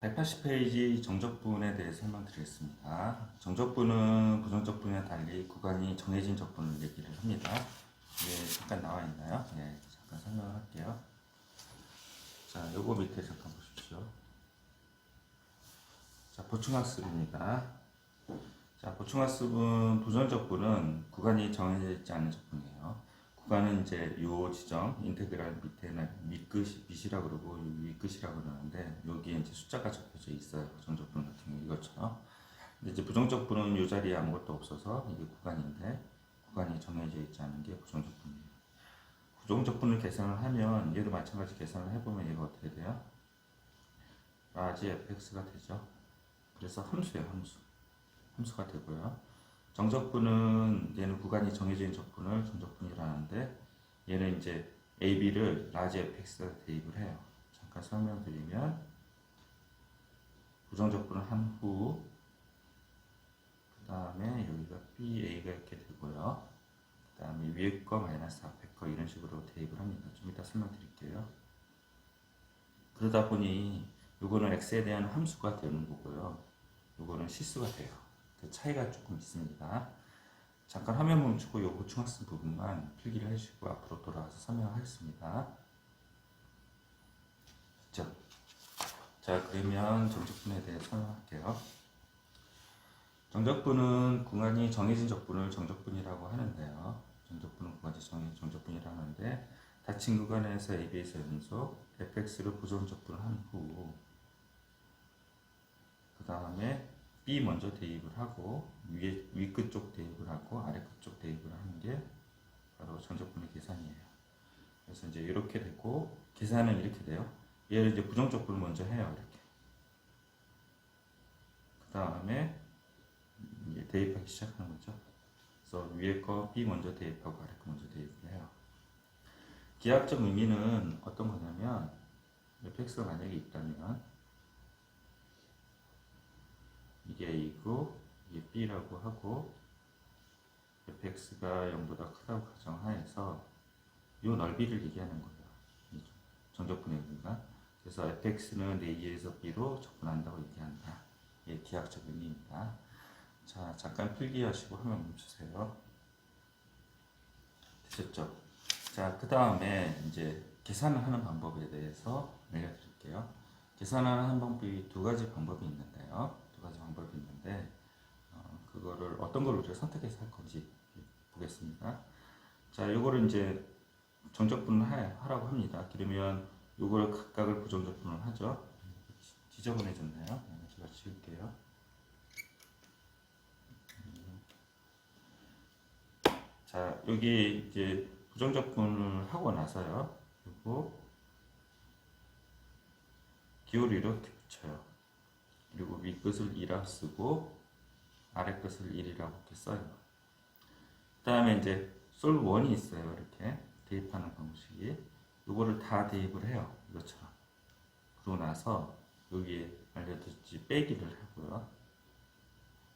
180페이지 정적분에 대해서 설명드리겠습니다. 정적분은 부정적분과 달리 구간이 정해진 적분을 얘기를 합니다. 잠깐 나와 있나요? 잠깐 설명을 할게요. 자, 요거 밑에 잠깐 보십시오. 자, 보충학습입니다. 자, 보충학습은 부정적분은 구간이 정해져 있지 않은 적분이에요. 구간은 이제 요 지점, 인테그랄 밑에는 밑이라고 그러고 윗끝이라고 그러는데 여기에 이제 숫자가 적혀져 있어요. 부정적분 같은 경우 이것처럼. 근데 이제 부정적분은 이 자리에 아무것도 없어서 이게 구간인데 구간이 정해져 있지 않은 게 부정적분이에요. 부정적분을 계산을 하면 얘도 마찬가지 계산을 해보면 얘가 어떻게 돼요? 라지 fx가 되죠. 그래서 함수예요, 함수. 함수가 되고요. 정적분은 얘는 구간이 정해져 있는 적분을 정적분이라는데 얘는 이제 AB를 라지 fx에 대입을 해요. 잠깐 설명드리면 부정적분을 한 후 그 다음에 여기가 BA가 이렇게 되고요. 그 다음에 위에 거 마이너스 앞에 거 이런 식으로 대입을 합니다. 좀 이따 설명드릴게요. 그러다 보니 요거는 x에 대한 함수가 되는 거고요. 요거는 실수가 돼요. 그 차이가 조금 있습니다. 잠깐 화면 멈추고 요 보충학습 부분만 필기를 해주시고 앞으로 돌아와서 설명하겠습니다. 됐죠? 자, 그러면 정적분에 대해 설명할게요. 정적분은 구간이 정해진 적분을 정적분이라고 하는데요. 정적분은 구간이 정해진 정적분이라고 하는데 닫힌 구간에서 AB에서 연속 fx를 부정적분을 한 후 그 다음에 B 먼저 대입을 하고 위끝 쪽 대입을 하고 아래 끝쪽 대입을 하는 게 바로 정적분의 계산이에요. 그래서 이제 이렇게 되고 계산은 이렇게 돼요. 얘를 이제 부정적분을 먼저 해요. 이렇게. 그 다음에 대입하기 시작하는 거죠. 그래서 위에 거 B 먼저 대입하고 아래 거 먼저 대입을 해요. 기하학적 의미는 어떤 거냐면 fx가 만약에 있다면 이게 A고 이게 B라고 하고 fx가 0보다 크다고 가정하에서 이 넓이를 얘기하는 거예요. 정적분의 의미가. 그래서 fx는 a에서 b로 접근한다고 얘기한다. 이게 기하학적 의미입니다. 자, 잠깐 필기하시고 화면 멈추세요. 되셨죠? 자, 그 다음에 이제 계산을 하는 방법에 대해서 알려드릴게요. 계산하는 방법이 두 가지 방법이 있는데요. 두 가지 방법이 있는데 그거를 어떤 걸 우리가 선택해서 할 건지 보겠습니다. 자, 요거를 이제 정적분을 하라고 합니다. 그러면 요거를 각각을 부정적분을 하죠. 지저분해졌나요? 제가 지울게요. 자, 여기 이제 부정적분을 하고 나서요. 그리고 기호를 이렇게 붙여요. 그리고 윗끝을 2라 쓰고 아래 끝을 1이라고 이렇게 써요. 그 다음에 이제 솔1이 있어요. 이렇게 대입하는 방식이. 이거를 다 대입을 해요. 이것처럼. 그러고 나서 여기에 알려드렸지 빼기를 하고요.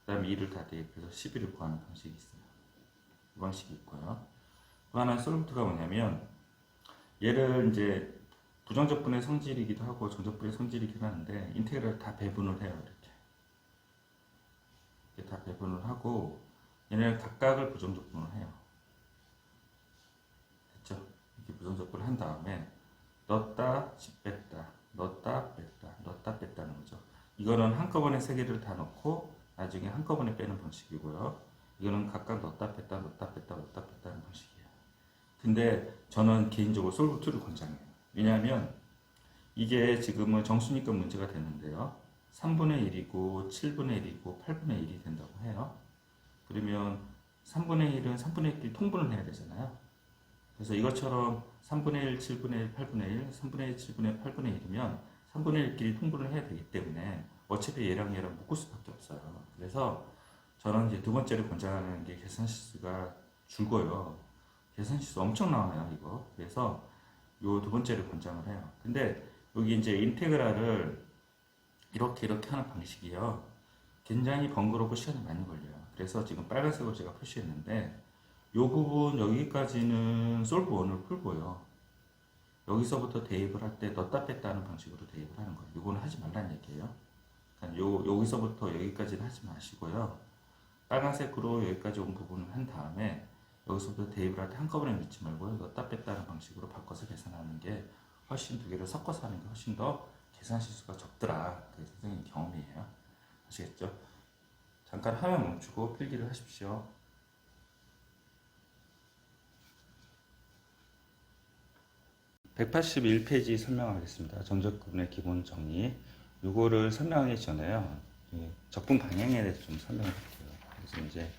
그 다음에 2를 다 대입해서 12를 구하는 방식이 있어요. 이 방식이 있고요. 또 하나는 솔루트가 뭐냐면 얘를 이제 부정적분의 성질이기도 하고 정적분의 성질이기도 하는데 인테그랄 다 배분을 해요. 이렇게 다 배분을 하고 얘네를 각각을 부정적분을 해요. 됐죠? 이렇게 부정적분을 한 다음에 넣었다, 뺐다, 넣었다, 뺐다, 넣었다, 뺐다는 거죠. 이거는 한꺼번에 세 개를 다 넣고 나중에 한꺼번에 빼는 방식이고요. 이거는 각각 넣었다, 뺐다, 넣었다, 뺐다, 넣었다, 뺐다는 방식이에요. 근데 저는 개인적으로 솔루트를 권장해요. 왜냐하면 이게 지금은 정수니까 문제가 되는데요. 3분의 1이고 7분의 1이고 8분의 1이 된다고 해요. 그러면 3분의 1은 3분의 1끼리 통분을 해야 되잖아요. 그래서 이것처럼 3분의 1, 7분의 1, 8분의 1, 3분의 1, 7분의 1, 8분의 1이면 3분의 1끼리 통분을 해야 되기 때문에 어차피 얘랑 묶을 수밖에 없어요. 그래서 저는 이제 두 번째로 권장하는 게 계산 실수가 줄고요. 계산 실수 엄청 나와요, 이거. 그래서 요 두 번째를 권장을 해요. 근데 여기 이제 인테그랄을 이렇게 하는 방식이요. 굉장히 번거롭고 시간이 많이 걸려요. 그래서 지금 빨간색으로 제가 표시했는데 요 부분 여기까지는 솔브 1을 풀고요. 여기서부터 대입을 할 때 넣다 뺐다 하는 방식으로 대입을 하는 거예요. 이거는 하지 말라는 얘기예요. 그러니까 여기서부터 여기까지는 하지 마시고요. 빨간색으로 여기까지 온 부분을 한 다음에 여기서부터 대입을 할 때 한꺼번에 넣지 말고요. 넣다 뺐다 하는 방식으로 바꿔서 계산하는 게 훨씬 두 개를 섞어서 하는 게 훨씬 더 계산 실수가 적더라. 그게 선생님 경험이에요. 아시겠죠? 잠깐 화면 멈추고 필기를 하십시오. 181페이지 설명하겠습니다. 정적분의 기본 정의. 이거를 설명하기 전에요. 적분 방향에 대해서 좀 설명을 할게요. 그래서 이제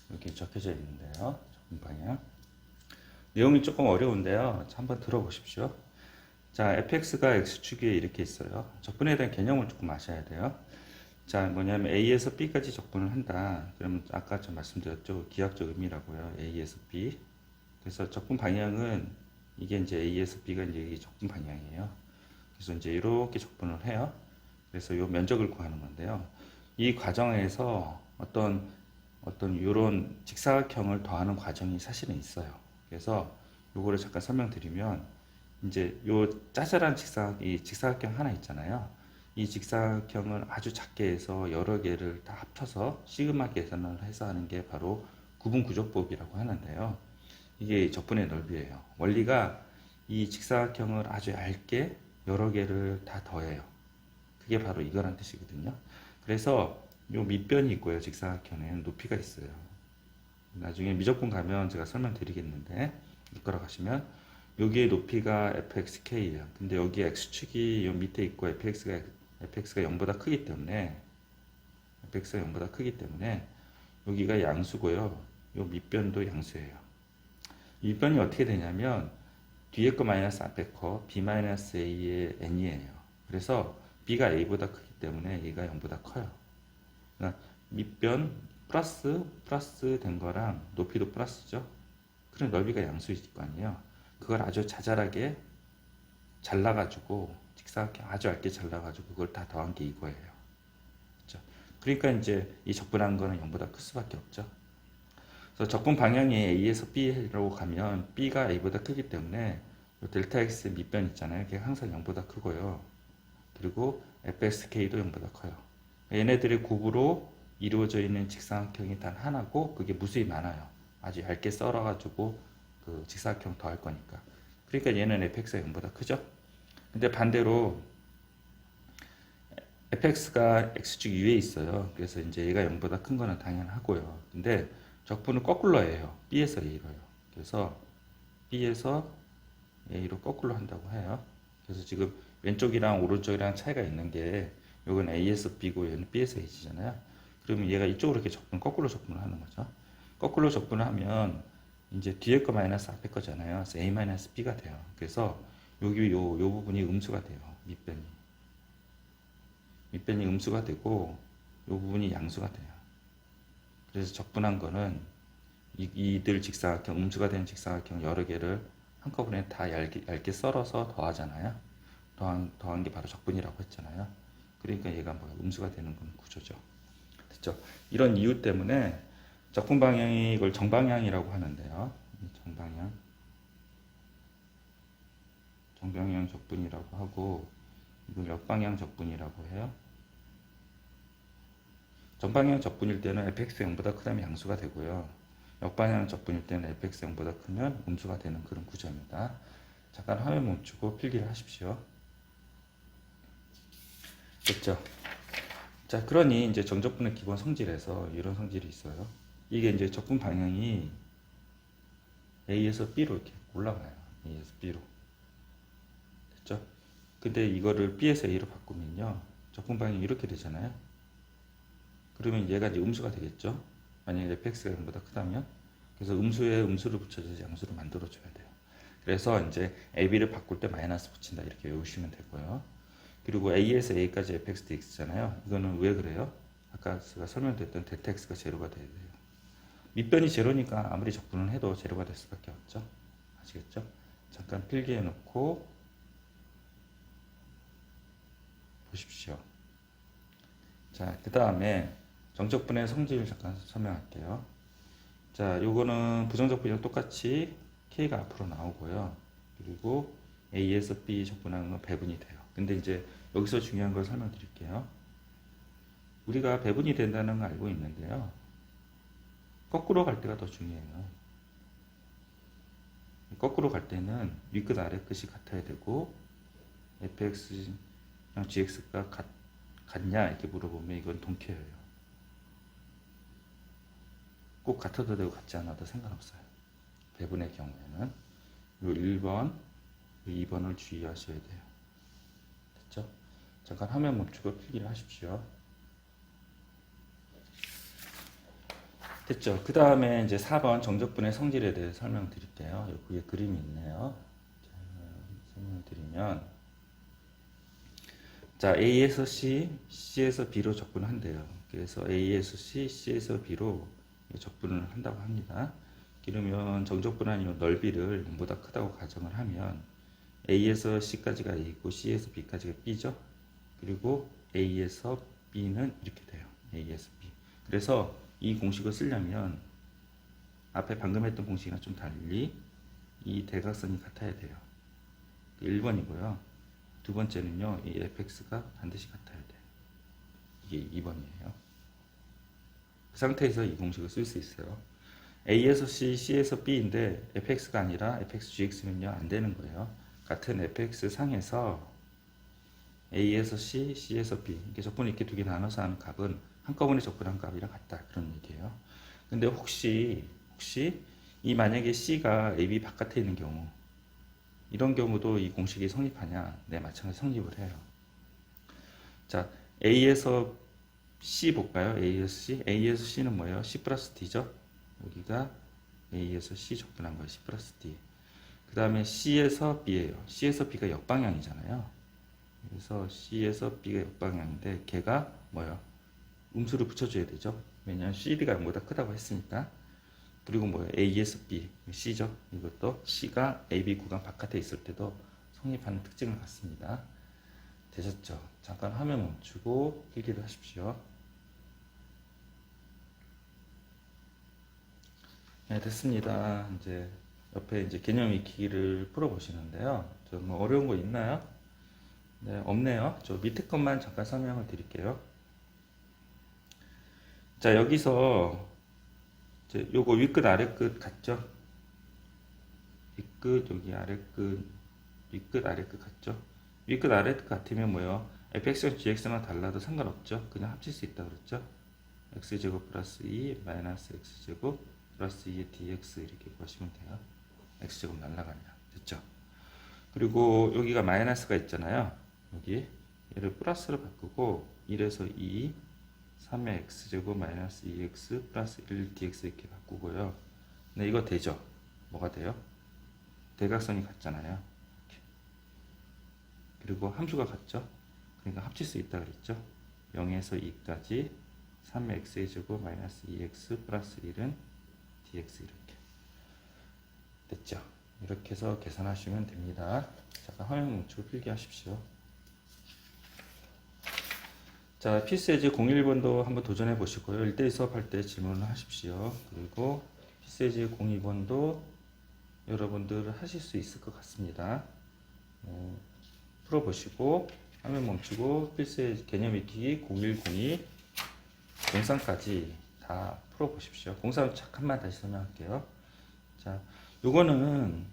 이렇게 적혀져 있는데요. 적분 방향. 내용이 조금 어려운데요. 한번 들어보십시오. 자, fx가 x축에 이렇게 있어요. 적분에 대한 개념을 조금 아셔야 돼요. 자, 뭐냐면 a에서 b까지 적분을 한다. 그러면 아까 좀 말씀드렸죠. 기하학적 의미라고요. a에서 b. 그래서 적분 방향은 이게 이제 a에서 b가 이제 이게 적분 방향이에요. 그래서 이제 이렇게 적분을 해요. 그래서 이 면적을 구하는 건데요. 이 과정에서 어떤 이런 직사각형을 더하는 과정이 사실은 있어요. 그래서 요거를 잠깐 설명드리면 이제 요 짜잘한 직사각형 하나 있잖아요. 이 직사각형을 아주 작게 해서 여러 개를 다 합쳐서 시그마 계산을 해서 하는 게 바로 구분구조법이라고 하는데요. 이게 적분의 넓이에요. 원리가 이 직사각형을 아주 얇게 여러 개를 다 더해요. 그게 바로 이거란 뜻이거든요. 그래서 요 밑변이 있고요. 직사각형에는 높이가 있어요. 나중에 미적분 가면 제가 설명드리겠는데 이거라 가시면 여기에 높이가 fxk예요. 근데 여기 x축이 요 밑에 있고 fx가 0보다 크기 때문에 여기가 양수고요. 요 밑변도 양수예요. 밑변이 어떻게 되냐면 뒤에 거 마이너스 앞에 거 b 마이너스 a의 n이에요. 그래서 b가 a보다 크기 때문에 얘가 0보다 커요. 그러니까 밑변 플러스 된 거랑 높이도 플러스죠. 그럼 넓이가 양수일 거 아니에요. 그걸 아주 자잘하게 잘라가지고 직사각형 아주 얇게 잘라가지고 그걸 다 더한 게 이거예요. 그렇죠? 그러니까 이제 이 적분한 거는 0보다 클 수밖에 없죠. 그래서 적분 방향이 A에서 B로 가면 B가 A보다 크기 때문에 델타 X 밑변 있잖아요. 그게 항상 0보다 크고요. 그리고 fxk도 0보다 커요. 얘네들의 곱으로 이루어져 있는 직사각형이 단 하나고 그게 무수히 많아요. 아주 얇게 썰어가지고 그 직사각형 더할 거니까. 그러니까 얘는 fx가 0보다 크죠. 근데 반대로 fx가 x축 위에 있어요. 그래서 이제 얘가 0보다 큰 거는 당연하고요. 근데 적분을 거꾸로 해요. B에서 A로요. 그래서 B에서 A로 거꾸로 한다고 해요. 그래서 지금 왼쪽이랑 오른쪽이랑 차이가 있는 게 요건 A에서 B고 얘는 B에서 A잖아요. 그러면 얘가 이쪽으로 이렇게 거꾸로 적분을 하는 거죠. 거꾸로 적분을 하면 이제 뒤에 거 마이너스 앞에 거잖아요. 그래서 A 마이너스 B가 돼요. 그래서 여기 요 부분이 음수가 돼요. 밑변이 음수가 되고 요 부분이 양수가 돼요. 그래서 적분한 거는 이들 직사각형, 음수가 된 직사각형 여러 개를 한꺼번에 다 얇게 썰어서 더하잖아요. 더한 게 바로 적분이라고 했잖아요. 그러니까 얘가 뭐 음수가 되는 건 구조죠. 됐죠? 이런 이유 때문에 적분 방향이 이걸 정방향이라고 하는데요. 정방향 적분이라고 하고 이걸 역방향 적분이라고 해요. 정방향 적분일 때는 fx 0보다 크다면 양수가 되고요. 역방향 적분일 때는 fx 0보다 크면 음수가 되는 그런 구조입니다. 잠깐 화면 멈추고 필기를 하십시오. 됐죠? 자, 그러니 이제 정적분의 기본 성질에서 이런 성질이 있어요. 이게 이제 적분 방향이 A에서 B로 이렇게 올라가요. A에서 B로. 됐죠? 근데 이거를 B에서 A로 바꾸면요. 적분 방향이 이렇게 되잖아요. 그러면 얘가 이제 음수가 되겠죠. 만약에 fx가 0보다 크다면. 그래서 음수에 음수를 붙여서 양수를 만들어줘야 돼요. 그래서 이제 ab를 바꿀 때 마이너스 붙인다 이렇게 외우시면 되고요. 그리고 a에서 a까지 fx dx잖아요. 이거는 왜 그래요? 아까 제가 설명드렸던 델타 x가 제로가 돼야 돼요. 밑변이 제로니까 아무리 적분을 해도 제로가 될 수밖에 없죠. 아시겠죠? 잠깐 필기해 놓고 보십시오. 자, 그 다음에 정적분의 성질을 잠깐 설명할게요. 자, 요거는 부정적분이랑 똑같이 K가 앞으로 나오고요. 그리고 A에서 B 적분하는 건 배분이 돼요. 근데 이제 여기서 중요한 걸 설명드릴게요. 우리가 배분이 된다는 걸 알고 있는데요. 거꾸로 갈 때가 더 중요해요. 거꾸로 갈 때는 윗끝 아래끝이 같아야 되고 fx랑 gx가 같냐 이렇게 물어보면 이건 동캐예요. 꼭 같아도 되고 같지 않아도 상관없어요. 배분의 경우에는 요 1번, 2번을 주의하셔야 돼요. 됐죠? 잠깐 화면 멈추고 필기를 하십시오. 됐죠? 그 다음에 이제 4번 정적분의 성질에 대해 설명드릴게요. 여기에 그림이 있네요. 자, 설명드리면 자, A에서 C, C에서 B로 적분한대요. 그래서 A에서 C, C에서 B로 적분을 한다고 합니다. 그러면 정적분 아니면 넓이를 0보다 크다고 가정을 하면 A에서 C까지가 A고 C에서 B까지가 B죠. 그리고 A에서 B는 이렇게 돼요. A에서 B. 그래서 이 공식을 쓰려면 앞에 방금 했던 공식이랑 좀 달리 이 대각선이 같아야 돼요. 1번이고요. 두 번째는요. 이 fx가 반드시 같아야 돼요. 이게 2번이에요. 그 상태에서 이 공식을 쓸 수 있어요. A에서 C, C에서 B인데 fx가 아니라 fx, gx면요. 안 되는 거예요. 같은 fx 상에서 A에서 C, C에서 B 이렇게 적분 이렇게 두 개 나눠서 하는 값은 한꺼번에 적분한 값이랑 같다. 그런 얘기예요. 근데 혹시 이 만약에 C가 AB 바깥에 있는 경우 이런 경우도 이 공식이 성립하냐? 네, 마찬가지 성립을 해요. 자, A에서 C 볼까요? A에서 C. A에서 C는 뭐예요? C 플러스 D죠? 여기가 A에서 C 적분한 거예요. C 플러스 D. 그 다음에 C에서 B예요. C에서 B가 역방향이잖아요. 그래서 C에서 B가 역방향인데 걔가 뭐예요? 음수를 붙여줘야 되죠. 왜냐하면 CD가 0보다 크다고 했으니까. 그리고 뭐예요? A에서 B, C죠. 이것도 C가 AB 구간 바깥에 있을 때도 성립하는 특징을 갖습니다. 되셨죠? 잠깐 화면 멈추고 필기를 하십시오. 네, 됐습니다. 이제 옆에 이제 개념 익히기를 풀어보시는데요. 좀 뭐 어려운 거 있나요? 네, 없네요. 저 밑에 것만 잠깐 설명을 드릴게요. 자, 여기서 이제 요거 윗끝 아래끝 같죠? 윗끝 여기 아래끝 윗끝 아래끝 같죠? 윗끝 아래끝 같으면 뭐예요? fx랑 gx랑 달라도 상관없죠? 그냥 합칠 수 있다 그랬죠? x제곱 플러스 2 마이너스 x제곱 플러스 2의 dx 이렇게 보시면 돼요. x제곱 날라가냐. 됐죠? 그리고 여기가 마이너스가 있잖아요. 여기 얘를 플러스로 바꾸고 1에서 2 3의 x제곱 마이너스 2x 플러스 1 dx 이렇게 바꾸고요. 네, 이거 되죠? 뭐가 돼요? 대각선이 같잖아요. 이렇게. 그리고 함수가 같죠? 그러니까 합칠 수 있다 그랬죠? 0에서 2까지 3의 x의 제곱 마이너스 2x 플러스 1은 dx 이렇게 됐죠? 이렇게 해서 계산하시면 됩니다. 잠깐 화면 멈추고 필기하십시오. 자, 필수예제 01번도 한번 도전해 보시고요. 1대1 수업할 때 질문을 하십시오. 그리고 필수예제 02번도 여러분들 하실 수 있을 것 같습니다. 풀어보시고 화면 멈추고 필수예제 개념 익히기 0102 공상까지 다 풀어보십시오. 공상 잠깐만 다시 설명할게요. 자, 요거는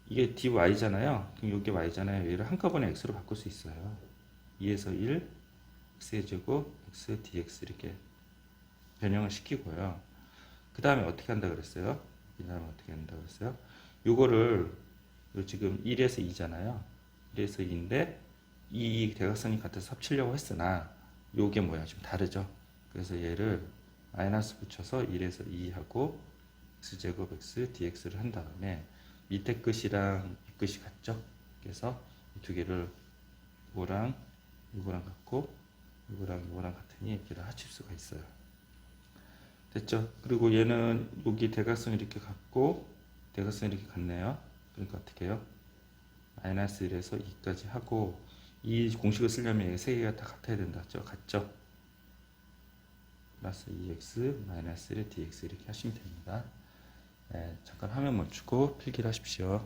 이게 dy잖아요. 그럼 이게 y잖아요. 얘를 한꺼번에 x로 바꿀 수 있어요. 2에서 1 x의 제곱 x dx 이렇게 변형을 시키고요. 그 다음에 어떻게 한다 그랬어요? 그 다음에 어떻게 한다 그랬어요? 요거를 지금 1에서 2잖아요. 1에서 2인데 이 대각선이 같아서 합치려고 했으나 요게 뭐야? 좀 다르죠? 그래서 얘를 마이너스 붙여서 1에서 2하고 x제곱 x dx를 한 다음에 밑에 끝이랑 이 끝이 같죠? 그래서 이 두 개를 이거랑 같고 이거랑 같으니 이렇게 합칠 수가 있어요. 됐죠? 그리고 얘는 여기 대각선이 이렇게 같고 대각선이 이렇게 같네요. 그러니까 어떻게 해요? 마이너스 1에서 2까지 하고 이 공식을 쓰려면 세 개가 다 같아야 된다. 같죠? 플러스 2x 마이너스 1 dx 이렇게 하시면 됩니다. 네, 잠깐 화면 멈추고 필기를 하십시오.